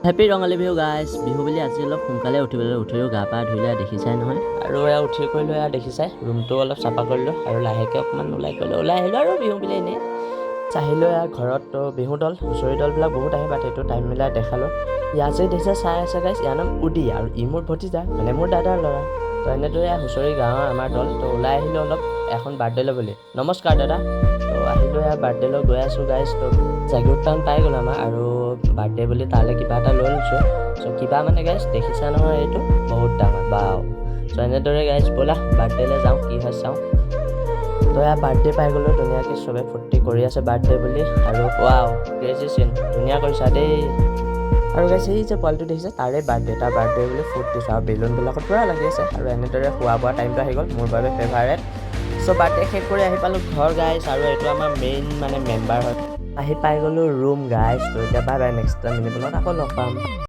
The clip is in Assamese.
Happy Rongali Bihu guys. বিহু বুলি আজি অলপ সোনকালে উঠিলোঁ গা পা ধুলে দেখিছাই নহয়। আৰু এয়া উঠি কৰিলোঁ এয়া দেখিছাই ৰুমটো অলপ চাফা কৰিলোঁ আৰু লাহেকৈ অকণমান ওলাই আহিলোঁ আৰু বিহু বুলি এনেই চাহিলোঁ। এয়া ঘৰত তো বিহু দল হুঁচৰি দলবিলাক বহুত আহে বাট এইটো টাইম মিলাই দেখালোঁ। ইয়াত যে দেখিছে চাই আছে গাইজ, ইয়াৰ নাম উদি আৰু ই মোৰ ভতিজা মানে মোৰ দাদাৰ ল'ৰা। তো এনেদৰে হুঁচৰি গাঁৱৰ আমাৰ দল তো ওলাই আহিলোঁ অলপ এখন বাৰ্থডে' লৈ বুলি। নমস্কাৰ দাদা। তো আহিলোঁ এয়া বাৰ্থডে' লৈ গৈ আছোঁ গাইজ। তো জাগিৰোড টাউন পাই গ'ল আমাৰ আৰু বাৰ্থডে' বুলি তালৈ কিবা এটা লৈ লৈছোঁ। চ' কিবা মানে গাইজ দেখিছা নহয় এইটো বহুত ডাঙৰ বাও। চ' এনেদৰে গাইজ ব'লা বাৰ্থডে'লৈ যাওঁ কি হয় চাওঁ। তো এয়া বাৰ্থডে' পাই গ'লোঁ ধুনীয়াকৈ চবে ফূৰ্তি কৰি আছে বাৰ্থডে' বুলি আৰু ৱাও ক্ৰেজি চিন ধুনীয়া কৰিছা দেই। আৰু গাইজ এই যে পোৱালিটো দেখিছে তাৰে বাৰ্থডে' তাৰ বাৰ্থডে' বুলি ফূৰ্তি আৰু বেলুনবিলাকত পূৰা লাগি আছে আৰু এনেদৰে খোৱা বোৱা টাইমটো আহি গ'ল মোৰ বাবে ফেভাৰেট। চ' বাৰ্থডে' শেষ কৰি আহি পালোঁ ঘৰ গাইজ আৰু এইটো আমাৰ মেইন মানে মেম্বাৰ হয়। আহি পাই গ'লোঁ ৰুম গাইজ। তো এতিয়া বাই বাই নেক্সট টাইম মিনিবলত আকৌ লগ পাম।